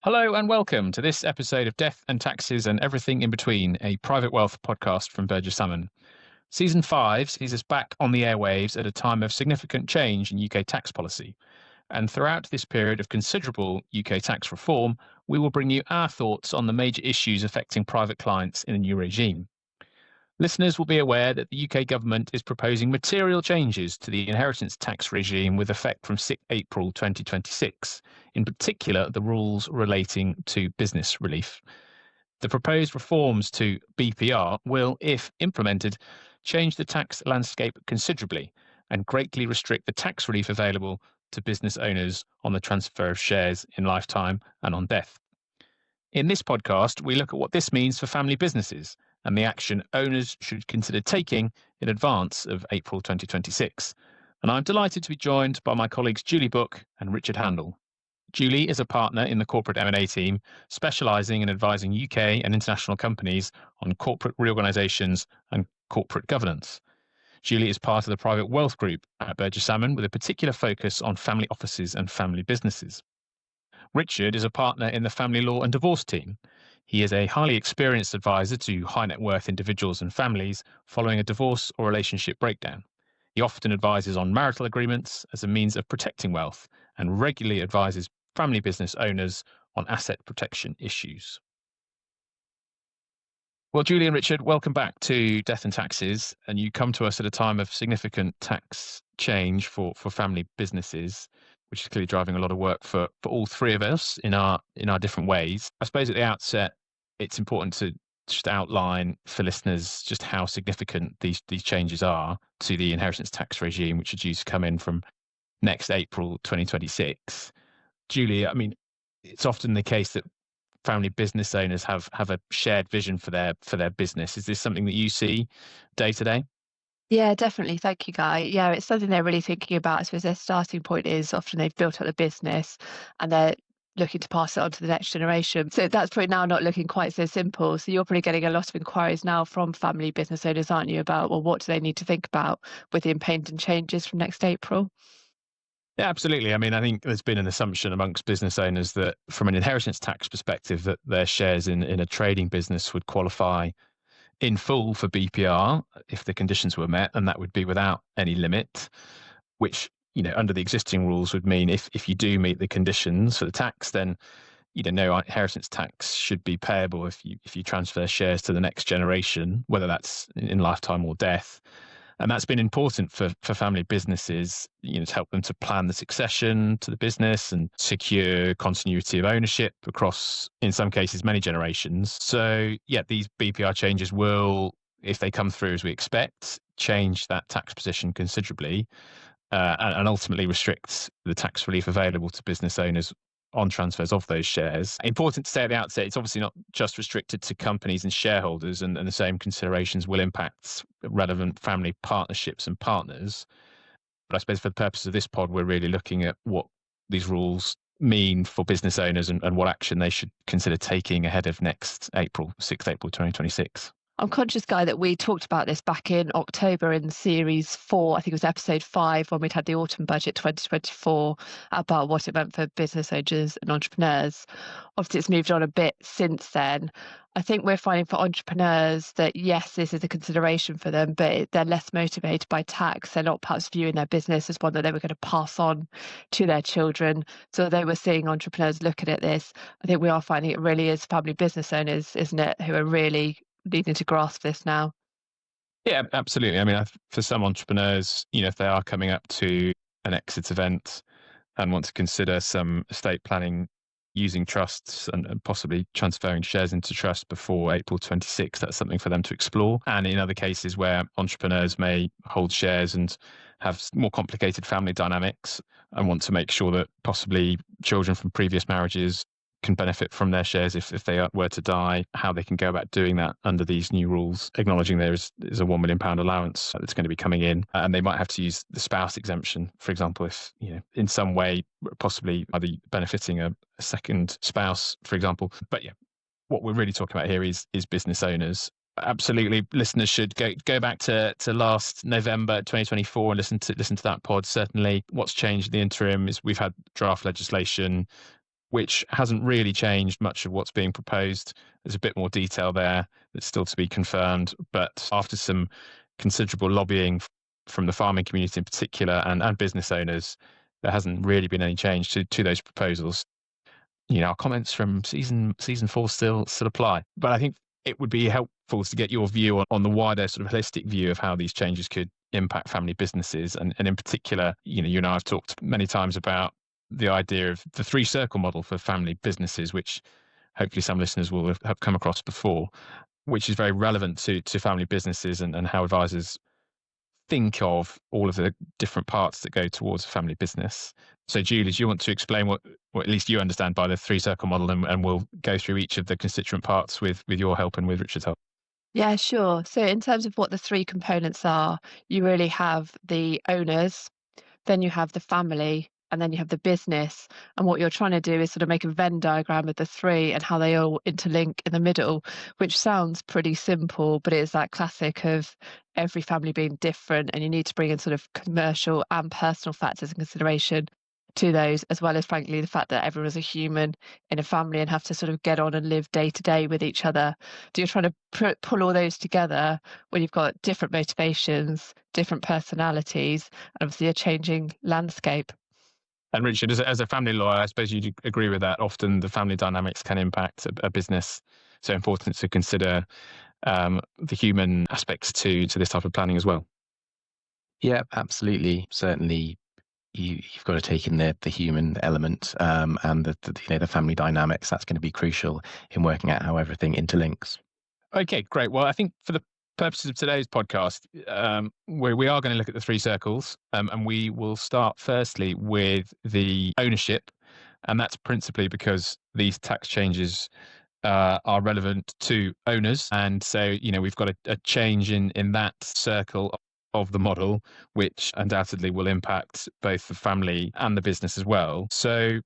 Hello and welcome to this episode of Death and Taxes and Everything in Between, a private wealth podcast from Burgess Salmon. Season 5 sees us back on the airwaves at a time of significant change in UK tax policy. And throughout this period of considerable UK tax reform, we will bring you our thoughts on the major issues affecting private clients in the new regime. Listeners will be aware that the UK government is proposing material changes to the inheritance tax regime with effect from 6 April 2026, in particular the rules relating to business relief. The proposed reforms to BPR will, if implemented, change the tax landscape considerably and greatly restrict the tax relief available to business owners on the transfer of shares in lifetime and on death. In this podcast, we look at what this means for family businesses and the action owners should consider taking in advance of April 2026. And I'm delighted to be joined by my colleagues Julie Book and Richard Handel. Julie is a partner in the corporate M&A team, specialising in advising UK and international companies on corporate reorganisations and corporate governance. Julie is part of the private wealth group at Burgess Salmon with a particular focus on family offices and family businesses. Richard is a partner in the family law and divorce team. He is a highly experienced advisor to high net worth individuals and families following a divorce or relationship breakdown. He often advises on marital agreements as a means of protecting wealth and regularly advises family business owners on asset protection issues. Well, Julie and Richard, welcome back to Death and Taxes. And you come to us at a time of significant tax change for family businesses, which is clearly driving a lot of work for all three of us in our different ways. I suppose at the outset, it's important to just outline for listeners just how significant these changes are to the inheritance tax regime, which are due to come in from next April 2026. Julie, I mean, it's often the case that family business owners have a shared vision for their business. Is this something that you see day to day? Yeah, definitely. Thank you, Guy. Yeah, it's something they're really thinking about. I suppose their starting point is often they've built up the business and they're looking to pass it on to the next generation. So that's probably now not looking quite so simple. So you're probably getting a lot of inquiries now from family business owners, aren't you, about, well, what do they need to think about with the impending changes from next April? Yeah, absolutely. I mean, I think there's been an assumption amongst business owners that from an inheritance tax perspective, that their shares in a trading business would qualify in full for BPR if the conditions were met, and that would be without any limit, which, under the existing rules would mean if you do meet the conditions for the tax, then, no inheritance tax should be payable if you transfer shares to the next generation, whether that's in lifetime or death. And that's been important for family businesses, to help them to plan the succession to the business and secure continuity of ownership across, in some cases, many generations. So, yeah, these BPR changes will, if they come through as we expect, change that tax position considerably and ultimately restrict the tax relief available to business owners on transfers of those shares. Important to say at the outset, it's obviously not just restricted to companies and shareholders, and the same considerations will impact relevant family partnerships and partners. But I suppose for the purpose of this pod, we're really looking at what these rules mean for business owners and what action they should consider taking ahead of next April, 6th April 2026. I'm conscious, Guy, that we talked about this back in October in series 4, I think it was episode 5, when we'd had the autumn budget 2024, about what it meant for business owners and entrepreneurs. Obviously, it's moved on a bit since then. I think we're finding for entrepreneurs that, yes, this is a consideration for them, but they're less motivated by tax. They're not perhaps viewing their business as one that they were going to pass on to their children. So they were seeing entrepreneurs looking at this. I think we are finding it really is family business owners, isn't it, who are really needing to grasp this now. Yeah, absolutely. I mean, for some entrepreneurs, if they are coming up to an exit event and want to consider some estate planning using trusts and possibly transferring shares into trust before April 26, that's something for them to explore. And in other cases where entrepreneurs may hold shares and have more complicated family dynamics and want to make sure that possibly children from previous marriages can benefit from their shares if they were to die, how they can go about doing that under these new rules, acknowledging there is a £1 million allowance that's going to be coming in. And they might have to use the spouse exemption, for example, if, in some way, possibly either benefiting a second spouse, for example. But yeah, what we're really talking about here is business owners. Absolutely, listeners should go back to last November 2024 and listen to that pod. Certainly, what's changed in the interim is we've had draft legislation which hasn't really changed much of what's being proposed. There's a bit more detail there that's still to be confirmed. But after some considerable lobbying from the farming community in particular and business owners, there hasn't really been any change to those proposals. Our comments from season 4 still apply. But I think it would be helpful to get your view on the wider sort of holistic view of how these changes could impact family businesses. And in particular, you and I have talked many times about the idea of the 3-circle model for family businesses, which hopefully some listeners will have come across before, which is very relevant to family businesses and how advisors think of all of the different parts that go towards a family business. So Julie, do you want to explain what at least you understand by the 3-circle model, and we'll go through each of the constituent parts with your help and with Richard's help? Yeah, sure. So in terms of what the three components are, you really have the owners, then you have the family, and then you have the business. And what you're trying to do is sort of make a Venn diagram of the three and how they all interlink in the middle, which sounds pretty simple, but it is that classic of every family being different, and you need to bring in sort of commercial and personal factors in consideration to those, as well as frankly the fact that everyone's a human in a family and have to sort of get on and live day to day with each other. So you're trying to pull all those together when you've got different motivations, different personalities, and obviously a changing landscape. And Richard, as a family lawyer, I suppose you'd agree with that. Often the family dynamics can impact a business. So important to consider the human aspects to this type of planning as well. Yeah, absolutely. Certainly, you've got to take in the human element and the family dynamics. That's going to be crucial in working out how everything interlinks. Okay, great. Well, I think for the purposes of today's podcast, we are going to look at the 3 circles, and we will start firstly with the ownership, and that's principally because these tax changes are relevant to owners, and so we've got a change in that circle of the model, which undoubtedly will impact both the family and the business as well. So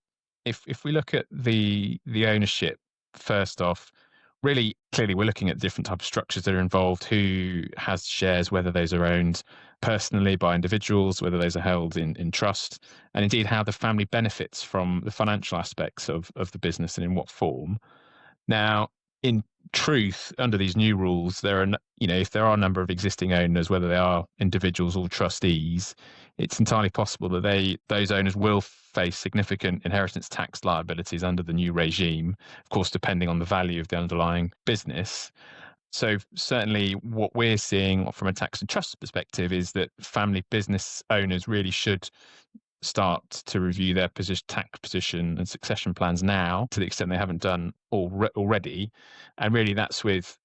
if we look at the ownership first off, really clearly we're looking at different types of structures that are involved, who has shares, whether those are owned personally by individuals, whether those are held in trust, and indeed how the family benefits from the financial aspects of the business and in what form. Now, in truth, under these new rules, there are, if there are a number of existing owners, whether they are individuals or trustees, it's entirely possible that those owners will face significant inheritance tax liabilities under the new regime, of course, depending on the value of the underlying business. So certainly what we're seeing from a tax and trust perspective is that family business owners really should start to review their tax position and succession plans now, to the extent they haven't done already. And really that's with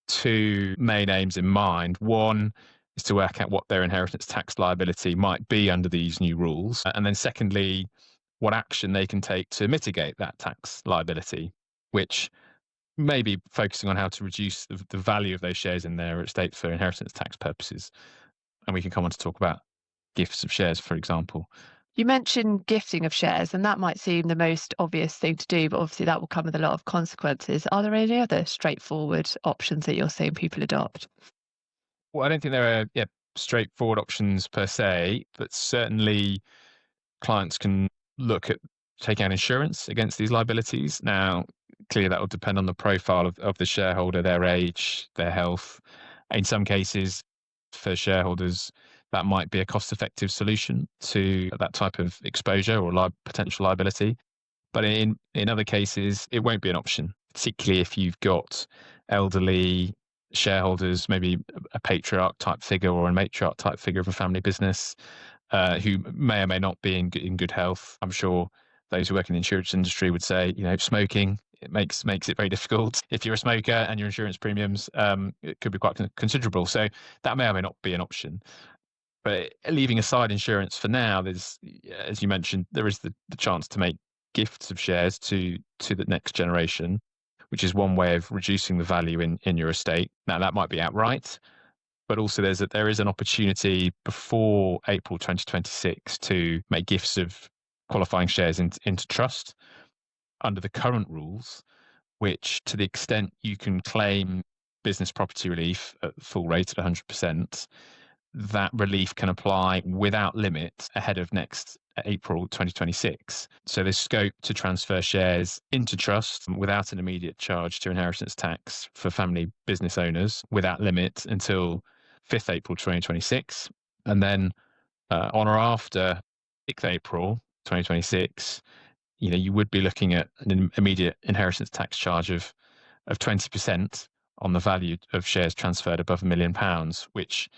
2 main aims in mind. One is to work out what their inheritance tax liability might be under these new rules. And then secondly, what action they can take to mitigate that tax liability, which may be focusing on how to reduce the value of those shares in their estate for inheritance tax purposes. And we can come on to talk about gifts of shares, for example. You mentioned gifting of shares, and that might seem the most obvious thing to do, but obviously that will come with a lot of consequences. Are there any other straightforward options that you're seeing people adopt? Well, I don't think there are straightforward options per se, but certainly clients can look at taking out insurance against these liabilities. Now, clearly that will depend on the profile of the shareholder, their age, their health. In some cases, for shareholders, that might be a cost-effective solution to that type of exposure or potential liability. But in other cases, it won't be an option, particularly if you've got elderly shareholders, maybe a patriarch type figure or a matriarch type figure of a family business, who may or may not be in good health. I'm sure those who work in the insurance industry would say, smoking, it makes it very difficult. If you're a smoker and your insurance premiums, it could be quite considerable. So that may or may not be an option. But leaving aside insurance for now, there's, as you mentioned, there is the chance to make gifts of shares to the next generation, which is one way of reducing the value in your estate. Now, that might be outright, but also there is an opportunity before April 2026 to make gifts of qualifying shares into trust under the current rules, which, to the extent you can claim business property relief at full rate at 100%, that relief can apply without limit ahead of next April 2026. So there's scope to transfer shares into trust without an immediate charge to inheritance tax for family business owners without limit until 5th April 2026. And then on or after 6th April 2026, you would be looking at an immediate inheritance tax charge of 20% on the value of shares transferred above £1 million, which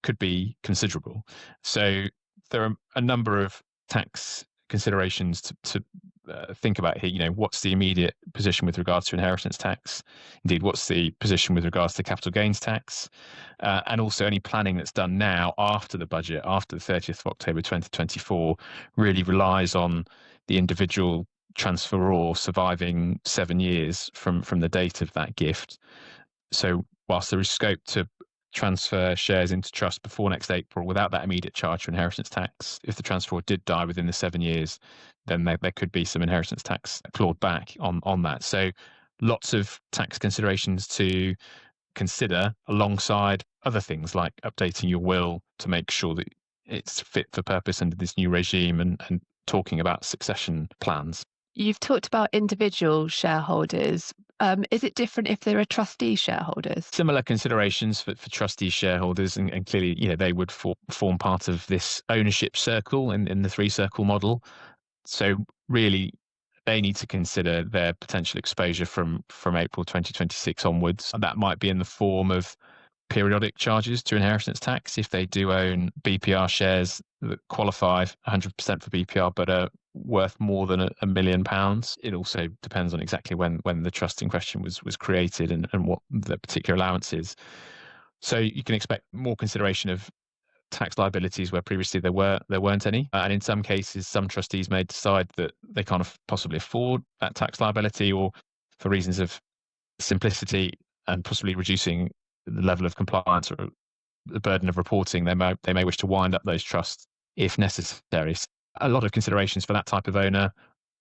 could be considerable. So there are a number of tax considerations to think about here. What's the immediate position with regards to inheritance tax? Indeed, what's the position with regards to capital gains tax? And also any planning that's done now after the budget, after the 30th of October 2024, really relies on the individual transferor surviving 7 years from the date of that gift. So whilst there is scope to transfer shares into trust before next April without that immediate charge for inheritance tax, if the transferor did die within the 7 years, then there could be some inheritance tax clawed back on that. So lots of tax considerations to consider alongside other things like updating your will to make sure that it's fit for purpose under this new regime and talking about succession plans. You've talked about individual shareholders. Is it different if there are trustee shareholders? Similar considerations for trustee shareholders, and clearly, they would form part of this ownership circle in the 3-circle model. So really, they need to consider their potential exposure from April 2026 onwards. And that might be in the form of periodic charges to inheritance tax if they do own BPR shares that qualify 100% for BPR but are worth more than £1 million. It also depends on exactly when the trust in question was created and what the particular allowance is. So you can expect more consideration of tax liabilities where previously there weren't any. And in some cases, some trustees may decide that they can't possibly afford that tax liability, or for reasons of simplicity and possibly reducing the level of compliance or the burden of reporting, they may wish to wind up those trusts if necessary. A lot of considerations for that type of owner.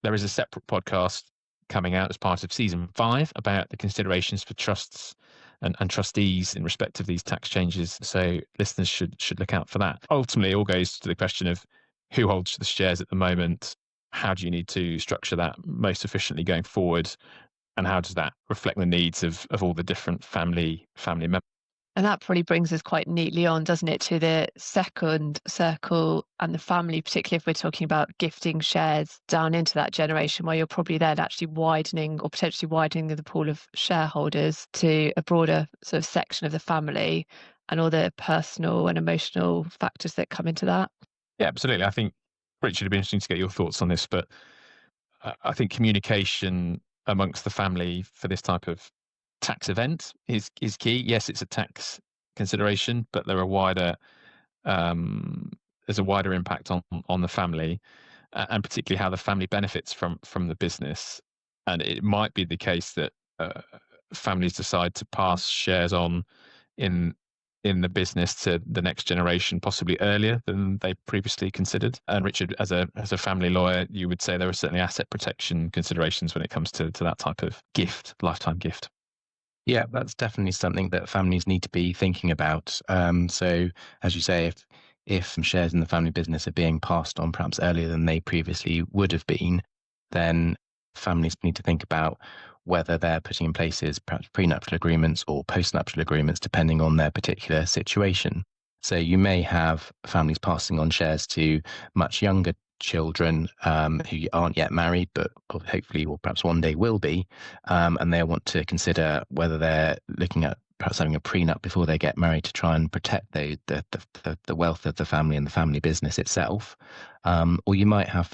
There is a separate podcast coming out as part of season 5 about the considerations for trusts and trustees in respect of these tax changes. So listeners should look out for that. Ultimately, it all goes to the question of who holds the shares at the moment, how do you need to structure that most efficiently going forward, and how does that reflect the needs of all the different family members. And that probably brings us quite neatly on, doesn't it, to the second circle and the family, particularly if we're talking about gifting shares down into that generation, where you're probably then actually widening or potentially widening the pool of shareholders to a broader sort of section of the family and all the personal and emotional factors that come into that. Yeah, absolutely. I think, Richard, it'd be interesting to get your thoughts on this, but I think communication amongst the family for this type of tax event is key. Yes, it's a tax consideration, but there's a wider impact on the family, and particularly how the family benefits from the business. And it might be the case that families decide to pass shares on in the business to the next generation possibly earlier than they previously considered. And Richard, as a family lawyer, you would say there are certainly asset protection considerations when it comes to that type of gift, lifetime gift. Yeah, that's definitely something that families need to be thinking about. So, as you say, if shares in the family business are being passed on perhaps earlier than they previously would have been, then families need to think about whether they're putting in places perhaps prenuptial agreements or postnuptial agreements, depending on their particular situation. So you may have families passing on shares to much younger children who aren't yet married, but hopefully or perhaps one day will be, and they want to consider whether they're looking at perhaps having a prenup before they get married to try and protect the wealth of the family and the family business itself. Or you might have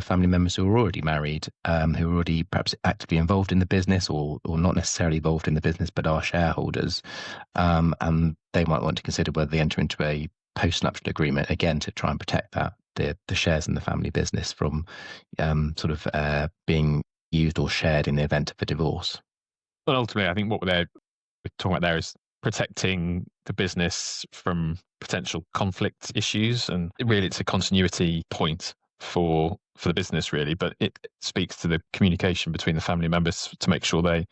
family members who are already married, who are already perhaps actively involved in the business or not necessarily involved in the business but are shareholders, and they might want to consider whether they enter into a postnuptial agreement, again to try and protect the shares in the family business from being used or shared in the event of a divorce. Well, ultimately, I think what we're talking about there is protecting the business from potential conflict issues, and really it's a continuity point for the business, really, but it speaks to the communication between the family members to make sure they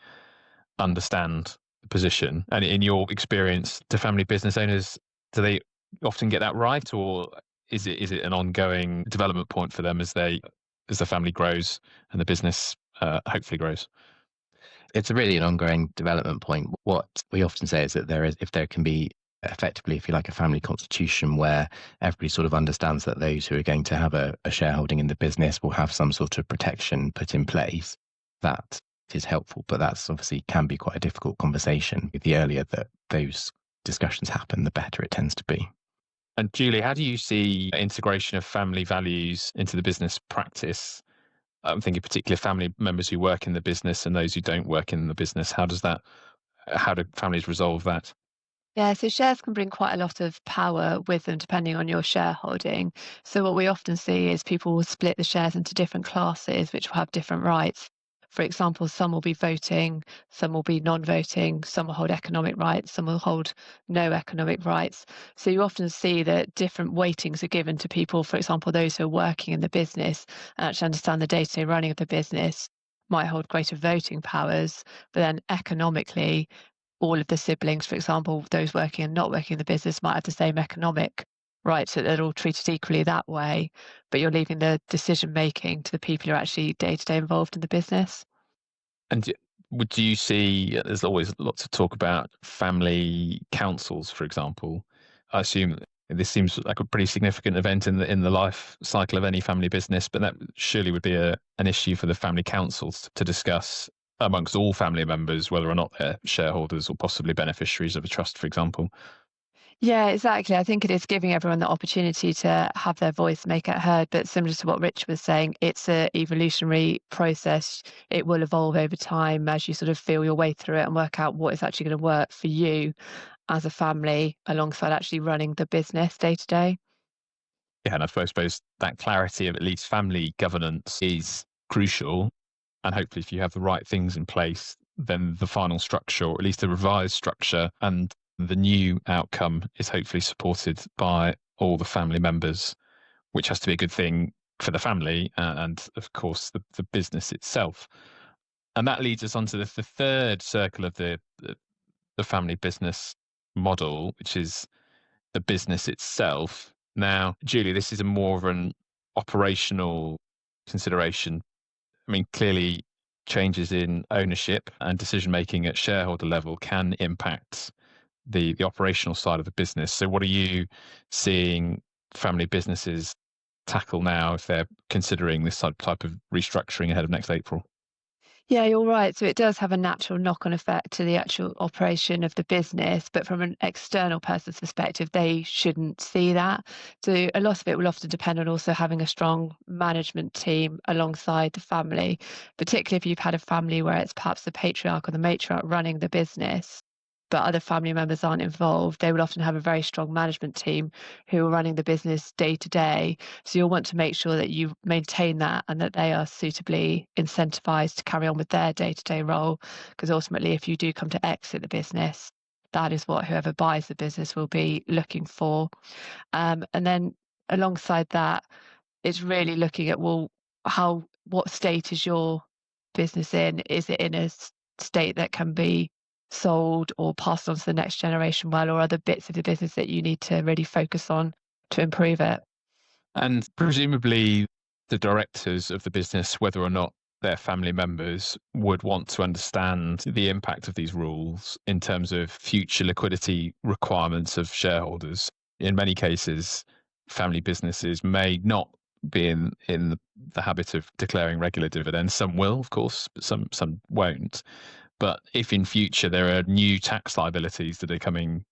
understand the position. And in your experience, do family business owners, do they often get that right, or is it an ongoing development point for them as the family grows and the business hopefully grows? It's really an ongoing development point. What we often say is that if there can be effectively, if you like, a family constitution where everybody sort of understands that those who are going to have a shareholding in the business will have some sort of protection put in place, that is helpful. But that's obviously can be quite a difficult conversation. The earlier that those discussions happen, the better it tends to be. And Julie, how do you see integration of family values into the business practice? I'm thinking particularly family members who work in the business and those who don't work in the business. How do families resolve that? Yeah, so shares can bring quite a lot of power with them depending on your shareholding. So what we often see is people will split the shares into different classes, which will have different rights. For example, some will be voting, some will be non-voting, some will hold economic rights, some will hold no economic rights. So you often see that different weightings are given to people, for example, those who are working in the business and actually understand the day-to-day running of the business might hold greater voting powers, but then economically, all of the siblings, for example, those working and not working in the business might have the same economic rights, that they're all treated equally that way, but you're leaving the decision making to the people who are actually day to day involved in the business. And would you see, there's always lots of talk about family councils, for example. I assume this seems like a pretty significant event in the life cycle of any family business, but that surely would be an issue for the family councils to discuss amongst all family members, whether or not they're shareholders or possibly beneficiaries of a trust, for example. Yeah, exactly. I think it is giving everyone the opportunity to have their voice make it heard. But similar to what Rich was saying, it's an evolutionary process. It will evolve over time as you sort of feel your way through it and work out what is actually going to work for you as a family alongside actually running the business day to day. Yeah, and I suppose that clarity of at least family governance is crucial. And hopefully, if you have the right things in place, then the final structure, or at least the revised structure, and the new outcome is hopefully supported by all the family members, which has to be a good thing for the family and, of course, the business itself. And that leads us on to the third circle of the family business model, which is the business itself. Now, Julie, this is a more of an operational consideration. I mean, clearly, changes in ownership and decision making at shareholder level can impact the operational side of the business. So, what are you seeing family businesses tackle now if they're considering this type of restructuring ahead of next April? Yeah, you're right. So it does have a natural knock-on effect to the actual operation of the business, but from an external person's perspective, they shouldn't see that. So a lot of it will often depend on also having a strong management team alongside the family, particularly if you've had a family where it's perhaps the patriarch or the matriarch running the business, but other family members aren't involved. They will often have a very strong management team who are running the business day to day. So you'll want to make sure that you maintain that and that they are suitably incentivized to carry on with their day to day role. Because ultimately, if you do come to exit the business, that is what whoever buys the business will be looking for. And then alongside that, it's really looking at, well, what state is your business in? Is it in a state that can be sold or passed on to the next generation well, or other bits of the business that you need to really focus on to improve it? And presumably, the directors of the business, whether or not their family members, would want to understand the impact of these rules in terms of future liquidity requirements of shareholders. In many cases, family businesses may not be in the habit of declaring regular dividends. Some will, of course, but some won't. But if in future there are new tax liabilities that are coming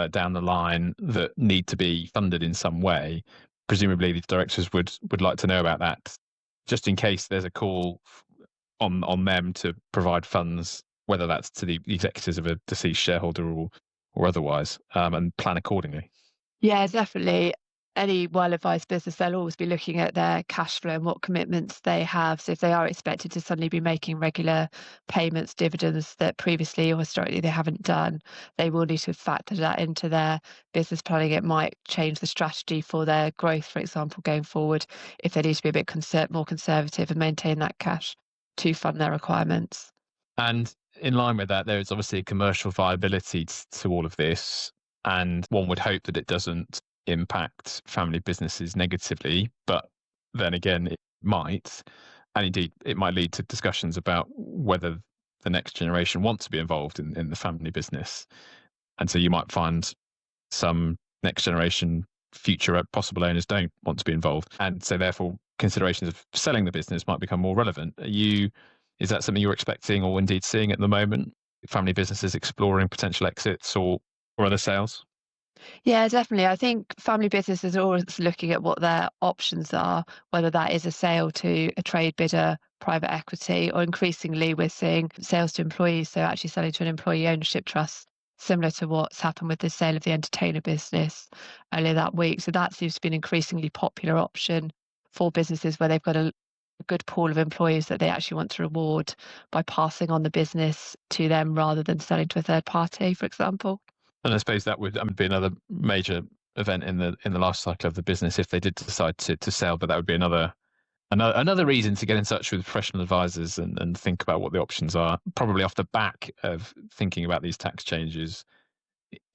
down the line that need to be funded in some way, presumably the directors would like to know about that, just in case there's a call on them to provide funds, whether that's to the executors of a deceased shareholder or otherwise, and plan accordingly. Yeah, definitely. Any well-advised business, they'll always be looking at their cash flow and what commitments they have. So if they are expected to suddenly be making regular payments, dividends that previously or historically they haven't done, they will need to factor that into their business planning. It might change the strategy for their growth, for example, going forward, if they need to be a bit more conservative and maintain that cash to fund their requirements. And in line with that, there is obviously a commercial viability to all of this. And one would hope that it doesn't impact family businesses negatively, but then again, it might. And indeed, it might lead to discussions about whether the next generation want to be involved in the family business. And so you might find some next generation future possible owners don't want to be involved. And so therefore considerations of selling the business might become more relevant. Is that something you're expecting or indeed seeing at the moment? Family businesses exploring potential exits or other sales? Yeah, definitely. I think family businesses are always looking at what their options are, whether that is a sale to a trade bidder, private equity, or increasingly we're seeing sales to employees. So actually selling to an employee ownership trust, similar to what's happened with the sale of the entertainer business earlier that week. So that seems to be an increasingly popular option for businesses where they've got a good pool of employees that they actually want to reward by passing on the business to them rather than selling to a third party, for example. And I suppose that would be another major event in the life cycle of the business if they did decide to sell. But that would be another reason to get in touch with professional advisors and think about what the options are. Probably off the back of thinking about these tax changes,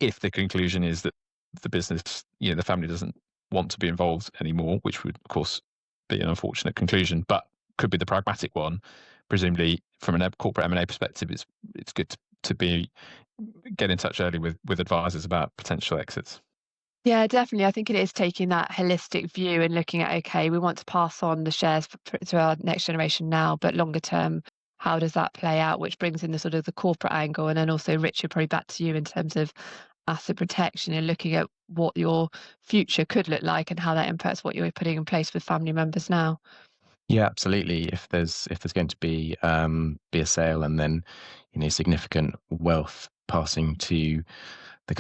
if the conclusion is that the business, the family doesn't want to be involved anymore, which would of course be an unfortunate conclusion, but could be the pragmatic one. Presumably, from a corporate M&A perspective, it's good to get in touch early with advisors about potential exits. Yeah, definitely. I think it is taking that holistic view and looking at, okay, we want to pass on the shares to our next generation now, but longer term, how does that play out? Which brings in the sort of the corporate angle. And then also, Richard, probably back to you in terms of asset protection and looking at what your future could look like and how that impacts what you're putting in place with family members now. Yeah, absolutely. If there's going to be a sale and then significant wealth passing to the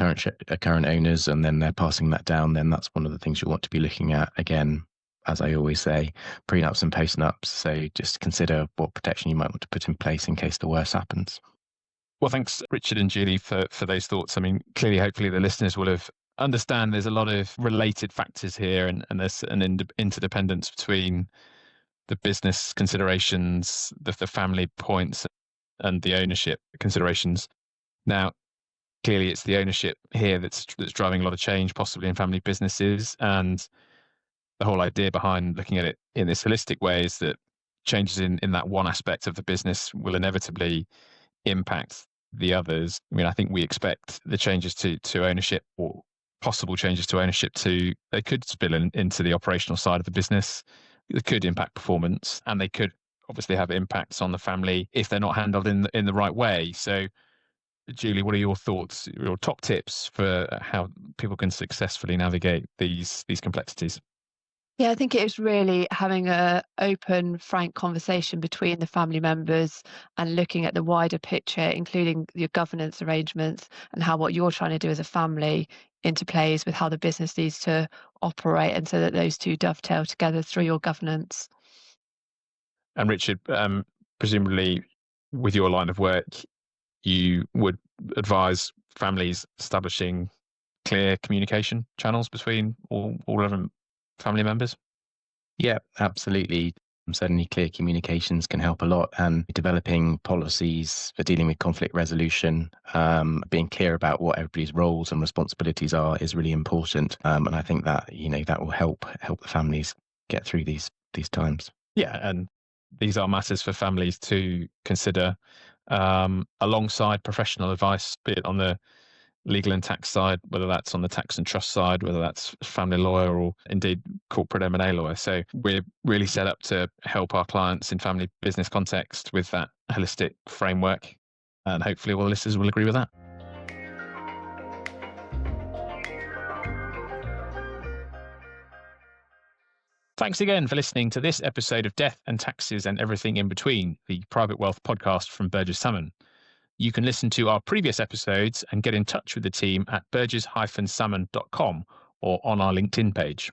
current owners and then they're passing that down, then that's one of the things you want to be looking at. Again, as I always say, prenups and postnups. So just consider what protection you might want to put in place in case the worst happens. Well, thanks, Richard and Julie, for those thoughts. I mean, clearly, hopefully, the listeners will have understand there's a lot of related factors here, and there's an interdependence between the business considerations, the family points, and the ownership considerations. Now, clearly, it's the ownership here that's driving a lot of change, possibly in family businesses, and the whole idea behind looking at it in this holistic way is that changes in that one aspect of the business will inevitably impact the others. I mean, I think we expect the changes to ownership or possible changes to ownership they could spill into the operational side of the business. They could impact performance, and they could obviously have impacts on the family if they're not handled in the right way. So, Julie, what are your thoughts, your top tips for how people can successfully navigate these complexities? Yeah, I think it is really having a open, frank conversation between the family members and looking at the wider picture, including your governance arrangements and how what you're trying to do as a family interplays with how the business needs to operate, and so that those two dovetail together through your governance. And Richard, presumably with your line of work, you would advise families establishing clear communication channels between all relevant family members? Yeah, absolutely. Certainly clear communications can help a lot, and developing policies for dealing with conflict resolution, being clear about what everybody's roles and responsibilities are is really important. And I think that, that will help the families get through these times. Yeah, and these are matters for families to consider alongside professional advice, be it on the legal and tax side, whether that's on the tax and trust side, whether that's family lawyer or indeed corporate M&A lawyer. So we're really set up to help our clients in family business context with that holistic framework. And hopefully all the listeners will agree with that. Thanks again for listening to this episode of Death and Taxes and Everything in Between, the Private Wealth podcast from Burgess Salmon. You can listen to our previous episodes and get in touch with the team at burgess-salmon.com or on our LinkedIn page.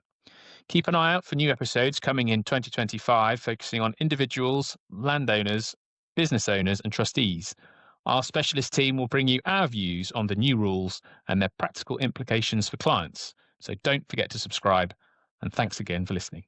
Keep an eye out for new episodes coming in 2025, focusing on individuals, landowners, business owners, and trustees. Our specialist team will bring you our views on the new rules and their practical implications for clients. So don't forget to subscribe, and thanks again for listening.